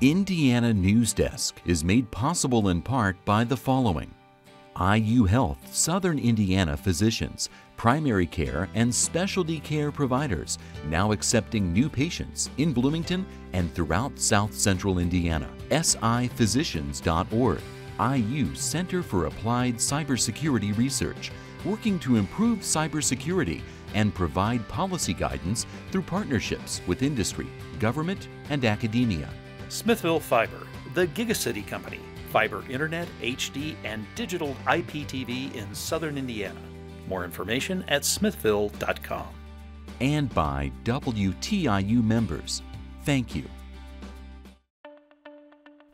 Indiana Newsdesk is made possible in part by the following: IU Health Southern Indiana physicians, primary care and specialty care providers now accepting new patients in Bloomington and throughout South Central Indiana. siphysicians.org, IU Center for Applied Cybersecurity Research, working to improve cybersecurity and provide policy guidance through partnerships with industry, government, and academia. Smithville Fiber, the Gigacity Company, fiber internet, HD, and digital IPTV in Southern Indiana. More information at smithville.com. And by WTIU members. Thank you.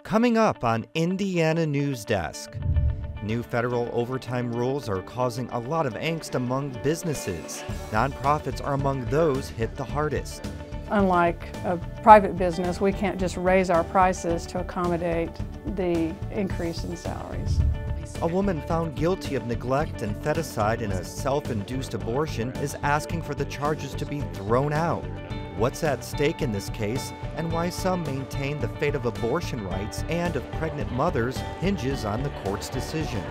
Coming up on Indiana Newsdesk. New federal overtime rules are causing a lot of angst among businesses. Nonprofits are among those hit the hardest. Unlike a private business, we can't just raise our prices to accommodate the increase in salaries. A woman found guilty of neglect and feticide in a self-induced abortion is asking for the charges to be thrown out. What's at stake in this case, and why some maintain the fate of abortion rights and of pregnant mothers hinges on the court's decision.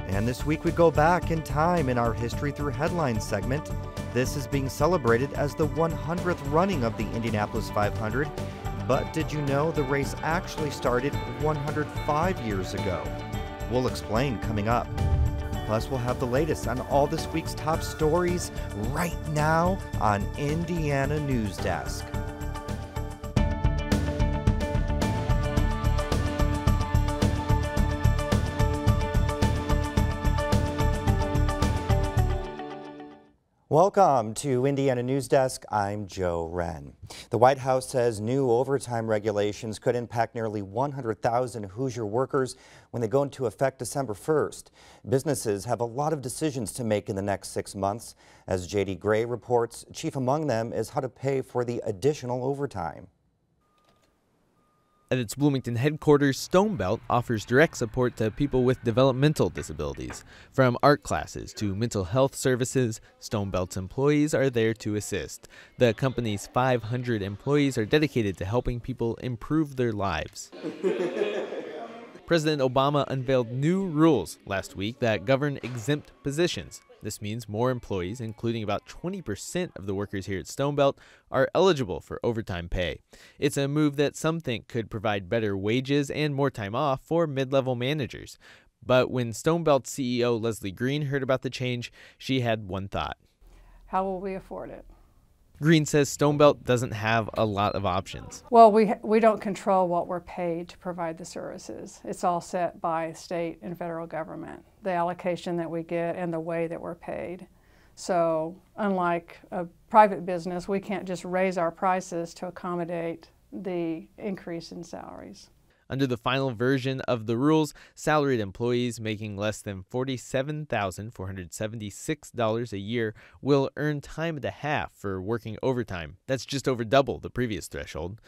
And this week we go back in time in our History Through Headlines segment. This is being celebrated as the 100th running of the Indianapolis 500, but did you know the race actually started 105 years ago? We'll explain coming up. Plus, we'll have the latest on all this week's top stories right now on Indiana Newsdesk. Welcome to Indiana Newsdesk. I'm Joe Wren. The White House says new overtime regulations could impact nearly 100,000 Hoosier workers when they go into effect December 1st. Businesses have a lot of decisions to make in the next 6 months. As J.D. Gray reports, chief among them is how to pay for the additional overtime. At its Bloomington headquarters, Stonebelt offers direct support to people with developmental disabilities. From art classes to mental health services, Stonebelt's employees are there to assist. The company's 500 employees are dedicated to helping people improve their lives. President Obama unveiled new rules last week that govern exempt positions. This means more employees, including about 20% of the workers here at Stonebelt, are eligible for overtime pay. It's a move that some think could provide better wages and more time off for mid-level managers. But when Stonebelt CEO Leslie Green heard about the change, she had one thought. How will we afford it? Green says Stonebelt doesn't have a lot of options. Well, we don't control what we're paid to provide the services. It's all set by state and federal government, the allocation that we get and the way that we're paid. So unlike a private business, we can't just raise our prices to accommodate the increase in salaries. Under the final version of the rules, salaried employees making less than $47,476 a year will earn time and a half for working overtime. That's just over double the previous threshold.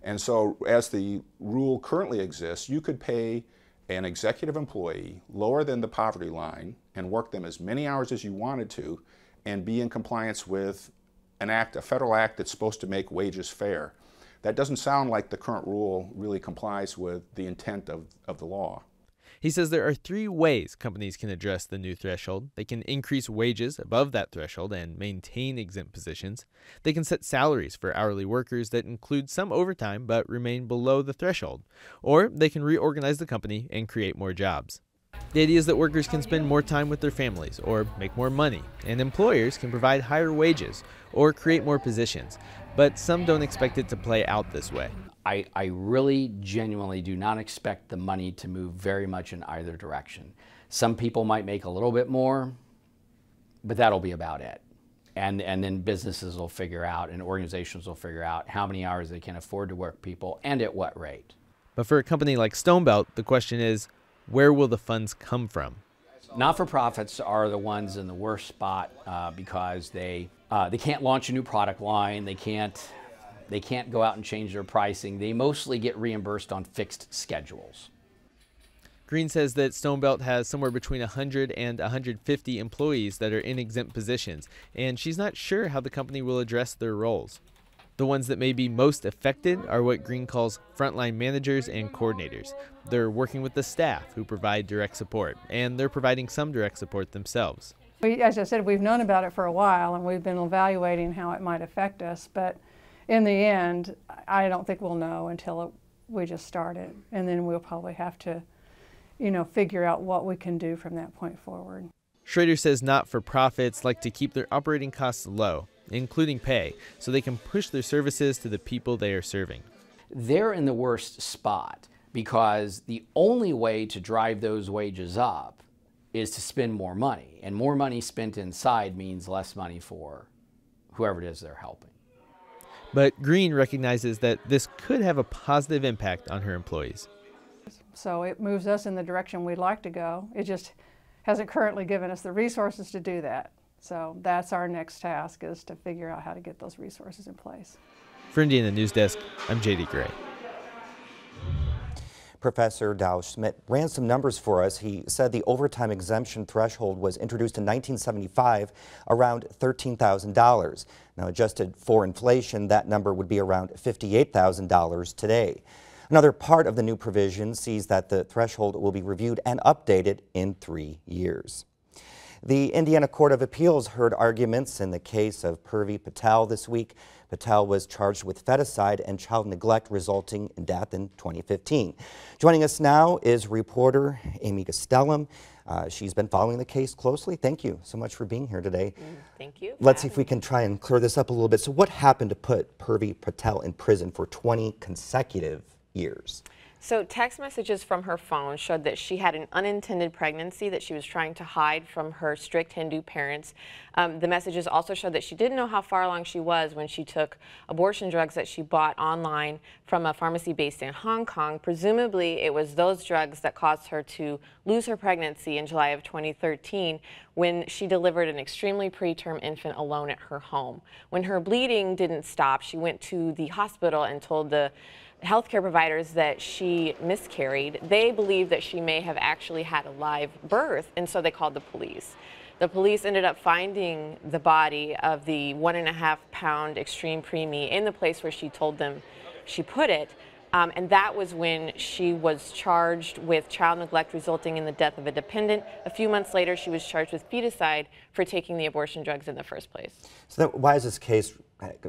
And so as the rule currently exists, you could pay an executive employee lower than the poverty line and work them as many hours as you wanted to and be in compliance with a federal act that's supposed to make wages fair. That doesn't sound like the current rule really complies with the intent of the law. He says there are 3 ways companies can address the new threshold. They can increase wages above that threshold and maintain exempt positions. They can set salaries for hourly workers that include some overtime but remain below the threshold. Or they can reorganize the company and create more jobs. The idea is that workers can spend more time with their families or make more money, and employers can provide higher wages or create more positions. But some don't expect it to play out this way. I really genuinely do not expect the money to move very much in either direction. Some people might make a little bit more, but that'll be about it. And then businesses will figure out and organizations will figure out how many hours they can afford to work people and at what rate. But for a company like Stonebelt, the question is, where will the funds come from? Not-for-profits are the ones in the worst spot because they can't launch a new product line. They can't go out and change their pricing. They mostly get reimbursed on fixed schedules. Green says that Stonebelt has somewhere between 100 and 150 employees that are in exempt positions, and she's not sure how the company will address their roles. The ones that may be most affected are what Green calls frontline managers and coordinators. They're working with the staff who provide direct support, and they're providing some direct support themselves. As I said, we've known about it for a while, and we've been evaluating how it might affect us, but in the end, I don't think we'll know until we just start it, and then we'll probably have to, figure out what we can do from that point forward. Schrader says not-for-profits like to keep their operating costs low, including pay, so they can push their services to the people they are serving. They're in the worst spot because the only way to drive those wages up is to spend more money, and more money spent inside means less money for whoever it is they're helping. But Green recognizes that this could have a positive impact on her employees. So it moves us in the direction we'd like to go. It just hasn't currently given us the resources to do that. So that's our next task, is to figure out how to get those resources in place. For Indiana Newsdesk, I'm J.D. Gray. Professor Dow Schmidt ran some numbers for us. He said the overtime exemption threshold was introduced in 1975, around $13,000. Now, adjusted for inflation, that number would be around $58,000 today. Another part of the new provision sees that the threshold will be reviewed and updated in 3 years. The Indiana Court of Appeals heard arguments in the case of Purvi Patel this week. Patel was charged with feticide and child neglect resulting in death in 2015. Joining us now is reporter Amy Castellum. She's been following the case closely. Thank you so much for being here today. Thank you. Let's see if we can try and clear this up a little bit. So what happened to put Purvi Patel in prison for 20 consecutive years? So text messages from her phone showed that she had an unintended pregnancy that she was trying to hide from her strict Hindu parents. The messages also showed that she didn't know how far along she was when she took abortion drugs that she bought online from a pharmacy based in Hong Kong. Presumably, it was those drugs that caused her to lose her pregnancy in July of 2013 when she delivered an extremely preterm infant alone at her home. When her bleeding didn't stop, she went to the hospital and told the healthcare providers that she miscarried. They believed that she may have actually had a live birth, and so they called the police. The police ended up finding the body of the 1.5-pound extreme preemie in the place where she told them she put it, and that was when she was charged with child neglect resulting in the death of a dependent. A few months later, she was charged with feticide for taking the abortion drugs in the first place. So why is this case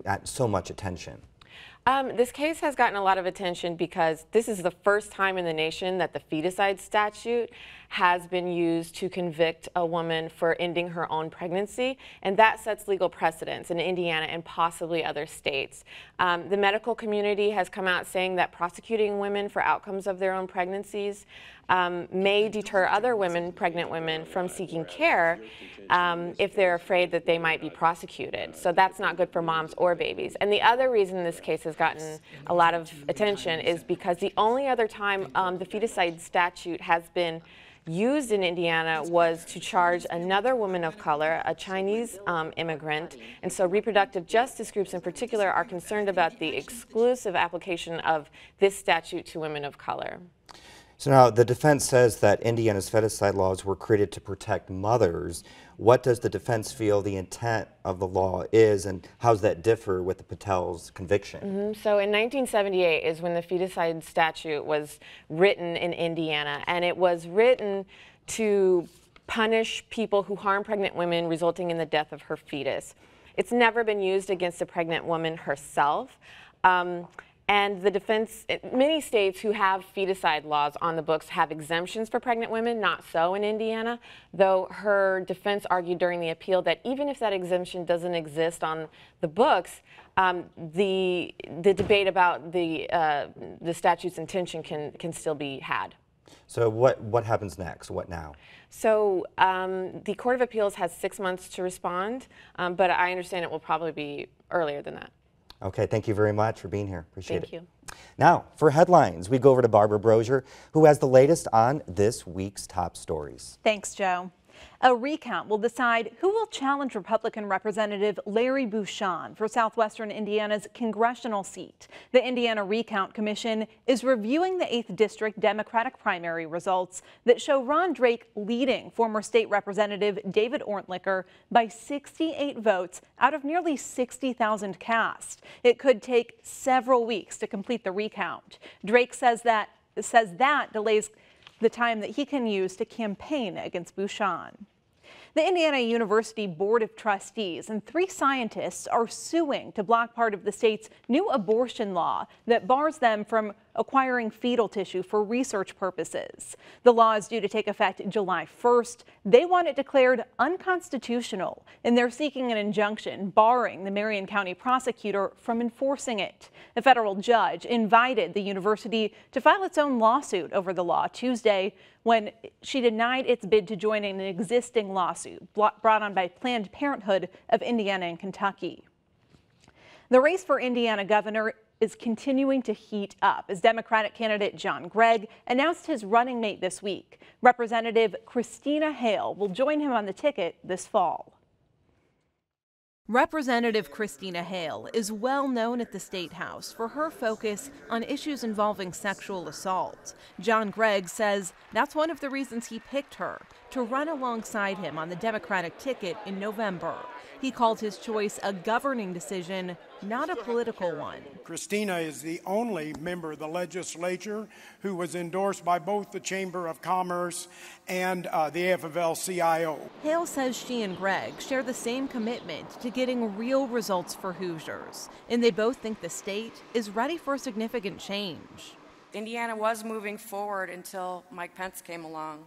got so much attention? This case has gotten a lot of attention because this is the first time in the nation that the feticide statute has been used to convict a woman for ending her own pregnancy, and that sets legal precedents in Indiana and possibly other states. The medical community has come out saying that prosecuting women for outcomes of their own pregnancies may deter other women, pregnant women, from seeking care if they're afraid that they might be prosecuted. So that's not good for moms or babies. And the other reason this case has gotten a lot of attention is because the only other time the feticide statute has been used in Indiana was to charge another woman of color, a Chinese immigrant, and so reproductive justice groups in particular are concerned about the exclusive application of this statute to women of color. So now the defense says that Indiana's feticide laws were created to protect mothers. What does the defense feel the intent of the law is, and how does that differ with the Patel's conviction? So in 1978 is when the feticide statute was written in Indiana, and it was written to punish people who harm pregnant women, resulting in the death of her fetus. It's never been used against a pregnant woman herself. And the defense, many states who have feticide laws on the books have exemptions for pregnant women, not so in Indiana, though her defense argued during the appeal that even if that exemption doesn't exist on the books, the debate about the statute's intention can still be had. So what happens next? What now? So the Court of Appeals has 6 months to respond, but I understand it will probably be earlier than that. Okay, thank you very much for being here. Appreciate it. Thank you. Now, for headlines, we go over to Barbara Brozier, who has the latest on this week's top stories. Thanks, Joe. A recount will decide who will challenge Republican Representative Larry Bucshon for southwestern Indiana's congressional seat. The Indiana Recount Commission is reviewing the 8th District Democratic primary results that show Ron Drake leading former state Representative David Orntlicher by 68 votes out of nearly 60,000 cast. It could take several weeks to complete the recount. Drake says that delays the time that he can use to campaign against Bucshon. The Indiana University Board of Trustees and 3 scientists are suing to block part of the state's new abortion law that bars them from acquiring fetal tissue for research purposes. The law is due to take effect July 1st. They want it declared unconstitutional, and they're seeking an injunction barring the Marion County prosecutor from enforcing it. A federal judge invited the university to file its own lawsuit over the law Tuesday when she denied its bid to join an existing lawsuit brought on by Planned Parenthood of Indiana and Kentucky. The race for Indiana governor is continuing to heat up as Democratic candidate John Gregg announced his running mate this week. Representative Christina Hale will join him on the ticket this fall. Representative Christina Hale is well known at the State House for her focus on issues involving sexual assault. John Gregg says that's one of the reasons he picked her to run alongside him on the Democratic ticket in November. He called his choice a governing decision, not a political one. Christina is the only member of the legislature who was endorsed by both the Chamber of Commerce and the AFL-CIO. Hale says she and Gregg share the same commitment to getting real results for Hoosiers, and they both think the state is ready for significant change. Indiana was moving forward until Mike Pence came along.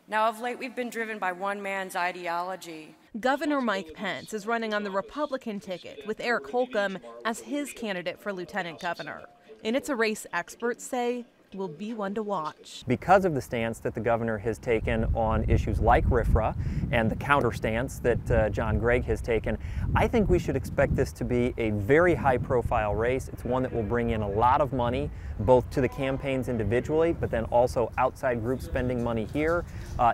Now, of late, we've been driven by one man's ideology. Governor Mike Pence is running on the Republican ticket with Eric Holcomb as his candidate for lieutenant governor. And it's a race experts say will be one to watch. Because of the stance that the governor has taken on issues like RFRA and the counter stance that John Gregg has taken, I think we should expect this to be a very high-profile race. It's one that will bring in a lot of money, both to the campaigns individually, but then also outside groups spending money here.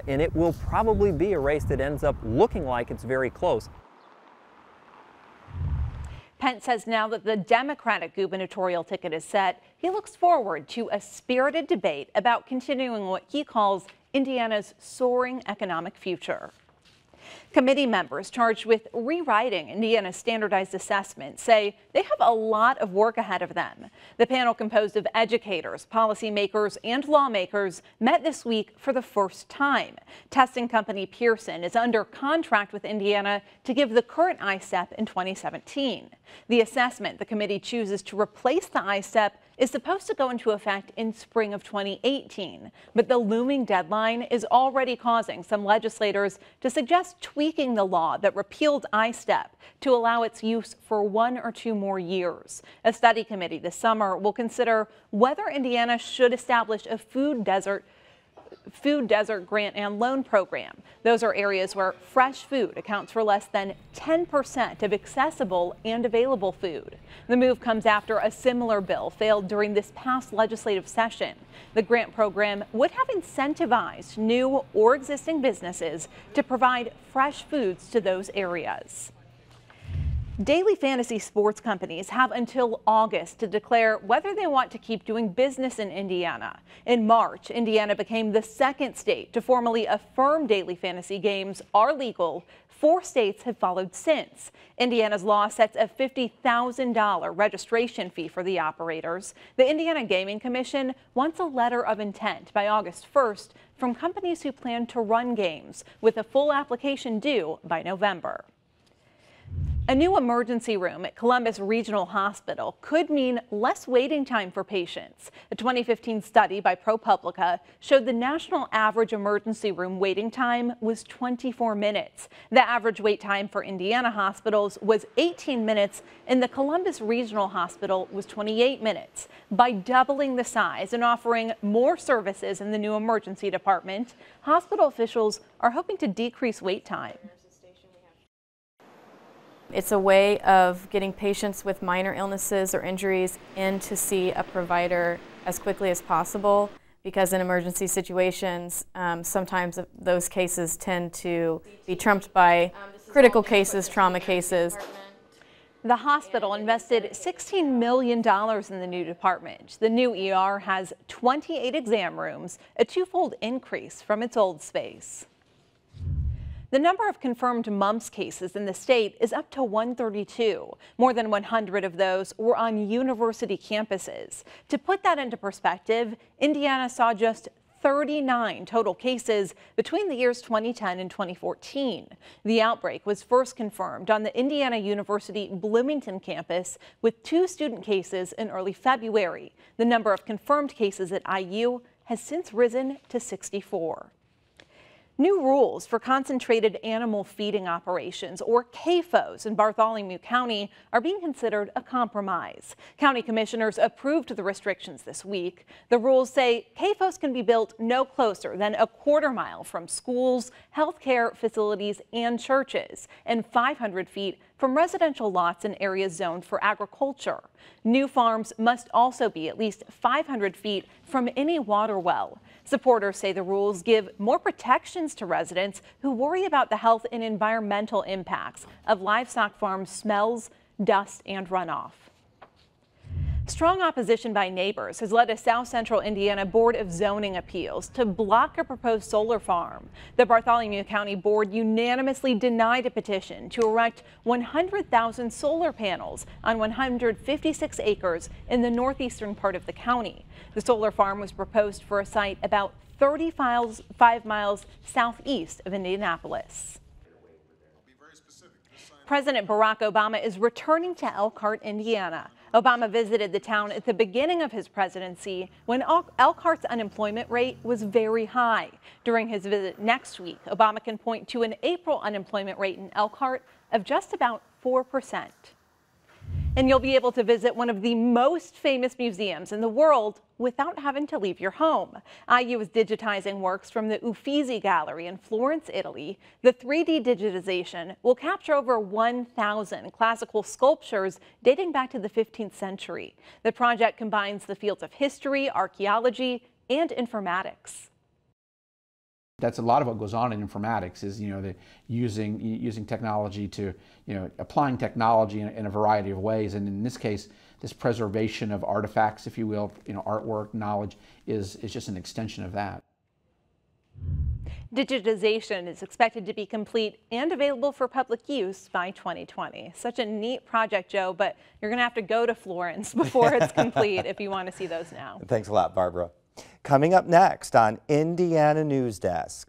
And it will probably be a race that ends up looking like it's very close. Pence says now that the Democratic gubernatorial ticket is set, he looks forward to a spirited debate about continuing what he calls Indiana's soaring economic future. Committee members charged with rewriting Indiana's standardized assessment say they have a lot of work ahead of them. The panel, composed of educators, policymakers, and lawmakers, met this week for the first time. Testing company Pearson is under contract with Indiana to give the current ISTEP in 2017. The assessment the committee chooses to replace the ISTEP is supposed to go into effect in spring of 2018, but the looming deadline is already causing some legislators to suggest tweaking the law that repealed ISTEP to allow its use for 1 or 2 more years. A study committee this summer will consider whether Indiana should establish a food desert grant and loan program. Those are areas where fresh food accounts for less than 10% of accessible and available food. The move comes after a similar bill failed during this past legislative session. The grant program would have incentivized new or existing businesses to provide fresh foods to those areas. Daily fantasy sports companies have until August to declare whether they want to keep doing business in Indiana. In March, Indiana became the second state to formally affirm daily fantasy games are legal. 4 states have followed since. Indiana's law sets a $50,000 registration fee for the operators. The Indiana Gaming Commission wants a letter of intent by August 1st from companies who plan to run games, with a full application due by November. A new emergency room at Columbus Regional Hospital could mean less waiting time for patients. A 2015 study by ProPublica showed the national average emergency room waiting time was 24 minutes. The average wait time for Indiana hospitals was 18 minutes, and the Columbus Regional Hospital was 28 minutes. By doubling the size and offering more services in the new emergency department, hospital officials are hoping to decrease wait time. It's a way of getting patients with minor illnesses or injuries in to see a provider as quickly as possible. because in emergency situations, sometimes those cases tend to be trumped by critical cases, trauma cases. The hospital invested $16 million in the new department. The new ER has 28 exam rooms, a twofold increase from its old space. The number of confirmed mumps cases in the state is up to 132. More than 100 of those were on university campuses. To put that into perspective, Indiana saw just 39 total cases between the years 2010 and 2014. The outbreak was first confirmed on the Indiana University Bloomington campus with 2 student cases in early February. The number of confirmed cases at IU has since risen to 64. New rules for concentrated animal feeding operations, or CAFOs, in Bartholomew County are being considered a compromise. County commissioners approved the restrictions this week. The rules say CAFOs can be built no closer than a quarter mile from schools, healthcare facilities, and churches, and 500 feet from residential lots in areas zoned for agriculture. New farms must also be at least 500 feet from any water well. Supporters say the rules give more protections to residents who worry about the health and environmental impacts of livestock farm smells, dust, and runoff. Strong opposition by neighbors has led a South Central Indiana Board of Zoning Appeals to block a proposed solar farm. The Bartholomew County Board unanimously denied a petition to erect 100,000 solar panels on 156 acres in the northeastern part of the county. The solar farm was proposed for a site about 35 miles southeast of Indianapolis. President Barack Obama is returning to Elkhart, Indiana. Obama visited the town at the beginning of his presidency when Elkhart's unemployment rate was very high. During his visit next week, Obama can point to an April unemployment rate in Elkhart of just about 4%. And you'll be able to visit one of the most famous museums in the world without having to leave your home. IU is digitizing works from the Uffizi Gallery in Florence, Italy. The 3D digitization will capture over 1,000 classical sculptures dating back to the 15th century. The project combines the fields of history, archaeology, and informatics. That's a lot of what goes on in informatics is, using technology to, applying technology in a variety of ways. And in this case, this preservation of artifacts, if you will, artwork, knowledge is just an extension of that. Digitization is expected to be complete and available for public use by 2020. Such a neat project, Joe, but you're going to have to go to Florence before it's complete if you want to see those now. Thanks a lot, Barbara. Coming up next on Indiana Newsdesk.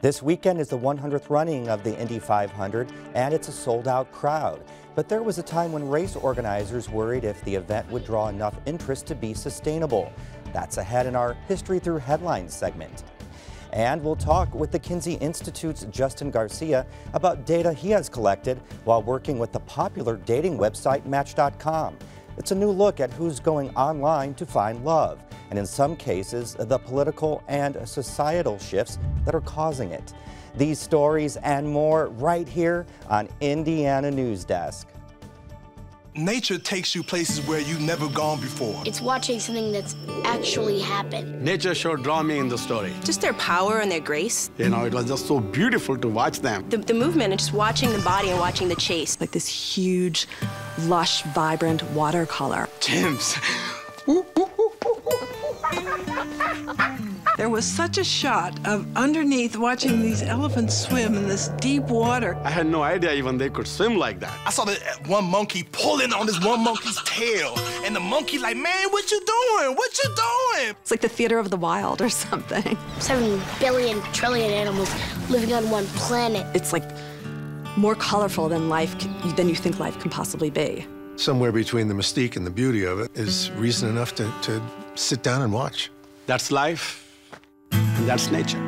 This weekend is the 100th running of the Indy 500, and it's a sold-out crowd. But there was a time when race organizers worried if the event would draw enough interest to be sustainable. That's ahead in our History Through Headlines segment. And we'll talk with the Kinsey Institute's Justin Garcia about data he has collected while working with the popular dating website Match.com. It's a new look at who's going online to find love, and in some cases, the political and societal shifts that are causing it. These stories and more right here on Indiana Newsdesk. Nature takes you places where you've never gone before. It's watching something that's actually happened. Nature sure drew me in the story. Just their power and their grace. It was just so beautiful to watch them. The movement and just watching the body and watching the chase. Like this huge, lush, vibrant watercolor. Chimps. There was such a shot of underneath watching these elephants swim in this deep water. I had no idea even they could swim like that. I saw that one monkey pulling on this one monkey's tail, and the monkey like, man, what you doing? What you doing? It's like the theater of the wild or something. 7 billion trillion animals living on one planet. It's like more colorful than than you think life can possibly be. Somewhere between the mystique and the beauty of it is reason enough to sit down and watch. That's life. And that's nature.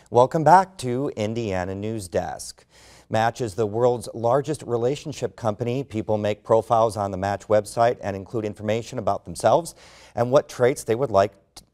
Welcome back to Indiana Newsdesk. Match is the world's largest relationship company. People make profiles on the Match website and include information about themselves and what traits they would like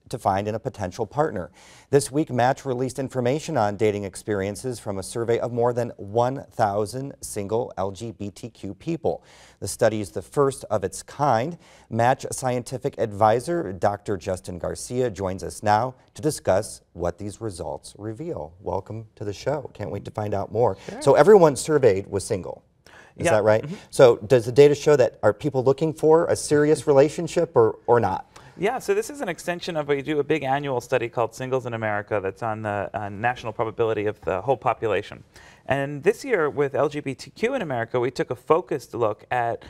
to find in a potential partner. This week, Match released information on dating experiences from a survey of more than 1,000 single LGBTQ people. The study is the first of its kind. Match scientific advisor Dr. Justin Garcia joins us now to discuss what these results reveal. Welcome to the show. Can't wait to find out more. Sure. So everyone surveyed was single. Is that right? Mm-hmm. So does the data show that are people looking for a serious relationship or not? Yeah, so this is an extension of, we do a big annual study called Singles in America that's on the national probability of the whole population. And this year with LGBTQ in America, we took a focused look at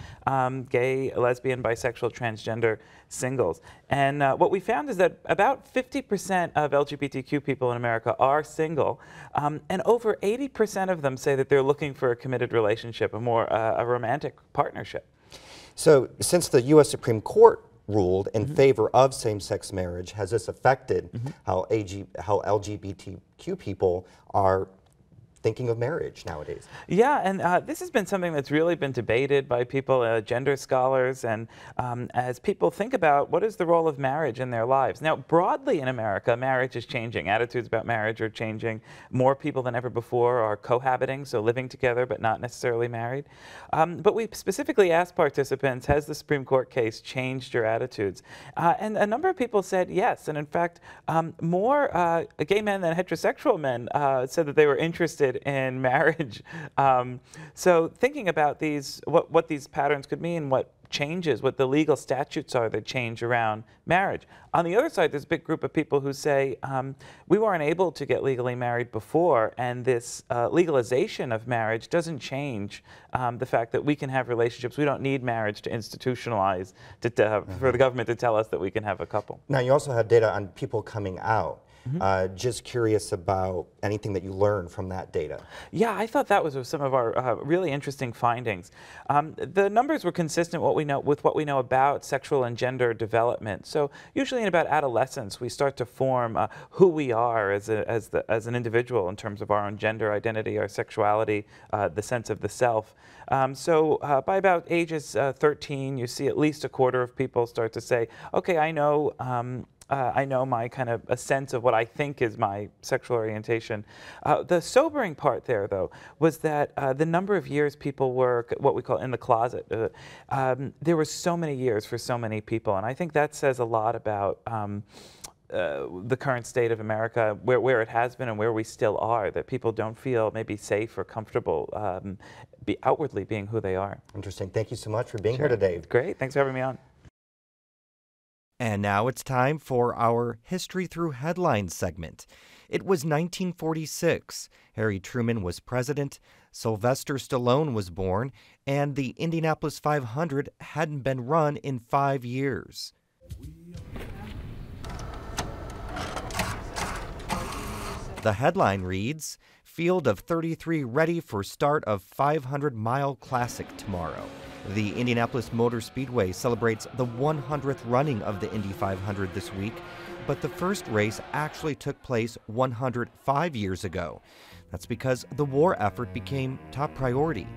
gay, lesbian, bisexual, transgender singles. And what we found is that about 50% of LGBTQ people in America are single, and over 80% of them say that they're looking for a committed relationship, a romantic partnership. So since the U.S. Supreme Court ruled in favor of same-sex marriage, has this affected how LGBTQ people are thinking of marriage nowadays? Yeah, and this has been something that's really been debated by people, gender scholars, and as people think about what is the role of marriage in their lives. Now, broadly in America, marriage is changing. Attitudes about marriage are changing. More people than ever before are cohabiting, so living together but not necessarily married. But we specifically asked participants, has the Supreme Court case changed your attitudes? And a number of people said yes, and in fact, more gay men than heterosexual men said that they were interested in marriage. So thinking about these, what these patterns could mean, what changes, what the legal statutes are that change around marriage. On the other side, there's a big group of people who say, we weren't able to get legally married before, and this legalization of marriage doesn't change the fact that we can have relationships. We don't need marriage to institutionalize, for the government to tell us that we can have a couple. Now, you also have data on people coming out. Just curious about anything that you learned from that data. Yeah, I thought that was some of our really interesting findings. The numbers were consistent with what we know about sexual and gender development. So usually in about adolescence, we start to form who we are as an individual in terms of our own gender identity, our sexuality, the sense of the self. So by about ages 13, you see at least a quarter of people start to say, okay, I know my kind of a sense of what I think is my sexual orientation. The sobering part there, though, was that the number of years people were what we call in the closet. There were so many years for so many people, and I think that says a lot about the current state of America, where it has been and where we still are, that people don't feel maybe safe or comfortable outwardly being who they are. Interesting. Thank you so much for being here today. Great. Thanks for having me on. And now it's time for our History Through Headlines segment. It was 1946. Harry Truman was president, Sylvester Stallone was born, and the Indianapolis 500 hadn't been run in 5 years. The headline reads, Field of 33 ready for start of 500-mile classic tomorrow. The Indianapolis Motor Speedway celebrates the 100th running of the Indy 500 this week, but the first race actually took place 105 years ago. That's because the war effort became top priority.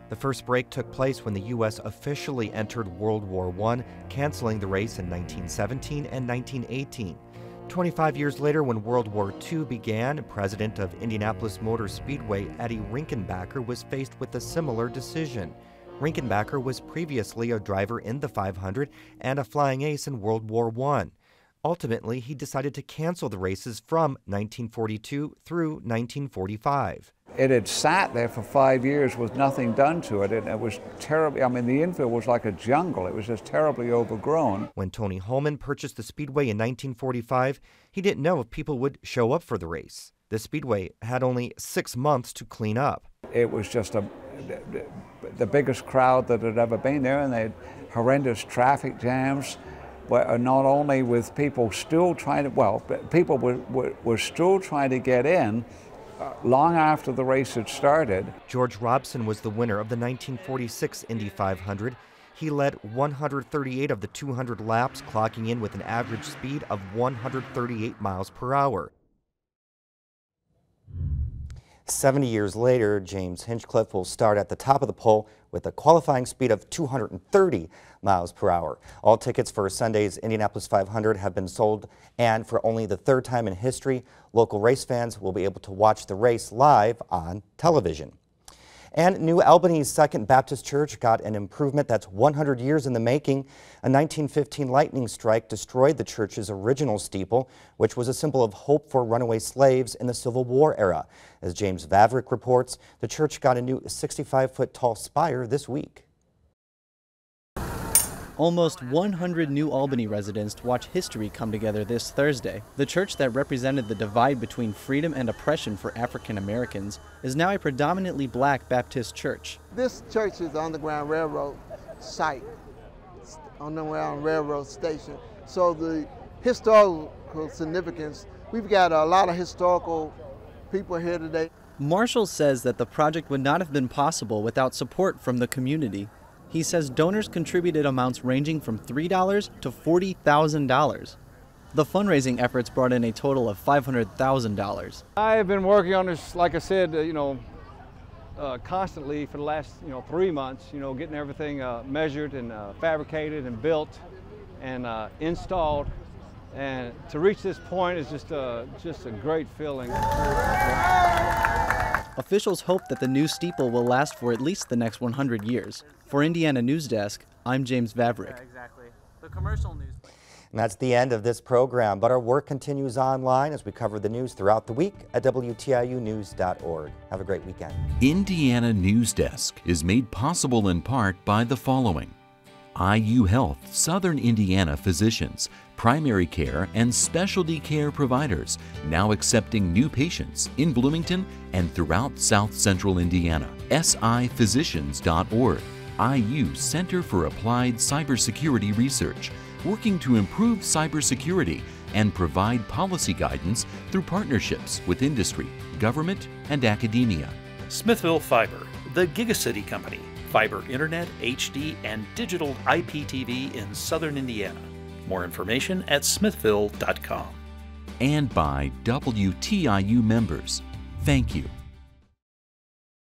The first break took place when the U.S. officially entered World War I, canceling the race in 1917 and 1918. 25 years later, when World War II began, president of Indianapolis Motor Speedway, Eddie Rinkenbacker, was faced with a similar decision. Rinkenbacker was previously a driver in the 500 and a flying ace in World War I. Ultimately, he decided to cancel the races from 1942 through 1945. It had sat there for 5 years with nothing done to it, and it was terribly, I mean, the infield was like a jungle. It was just terribly overgrown. When Tony Holman purchased the Speedway in 1945, he didn't know if people would show up for the race. The Speedway had only 6 months to clean up. It was just the biggest crowd that had ever been there, and they had horrendous traffic jams. Not only with people still trying to, well, people were still trying to get in long after the race had started. George Robson was the winner of the 1946 Indy 500. He led 138 of the 200 laps, clocking in with an average speed of 138 miles per hour. 70 years later, James Hinchcliffe will start at the top of the pole with a qualifying speed of 230 miles per hour. All tickets for Sunday's Indianapolis 500 have been sold, and for only the third time in history, local race fans will be able to watch the race live on television. And New Albany's Second Baptist Church got an improvement that's 100 years in the making. A 1915 lightning strike destroyed the church's original steeple, which was a symbol of hope for runaway slaves in the Civil War era. As James Vavrick reports, the church got a new 65-foot tall spire this week. Almost 100 New Albany residents to watch history come together this Thursday. The church that represented the divide between freedom and oppression for African Americans is now a predominantly black Baptist church. This church is the Underground Railroad site, Underground Railroad station. So the historical significance, we've got a lot of historical people here today. Marshall says that the project would not have been possible without support from the community. He says donors contributed amounts ranging from $3 to $40,000. The fundraising efforts brought in a total of $500,000. I have been working on this, like I said, constantly for the last 3 months. Getting everything measured and fabricated and built and installed. And to reach this point is just a great feeling. Officials hope that the new steeple will last for at least the next 100 years. For Indiana Newsdesk, I'm James Vavrick. Yeah, exactly. The commercial news. And that's the end of this program, but our work continues online as we cover the news throughout the week at WTIUnews.org. Have a great weekend. Indiana Newsdesk is made possible in part by the following: IU Health, Southern Indiana physicians, primary care and specialty care providers, now accepting new patients in Bloomington and throughout South Central Indiana. SIphysicians.org, IU Center for Applied Cybersecurity Research, working to improve cybersecurity and provide policy guidance through partnerships with industry, government, and academia. Smithville Fiber, the Gigacity Company, fiber internet, HD, and digital IPTV in Southern Indiana. More information at smithville.com. And by WTIU members. Thank you.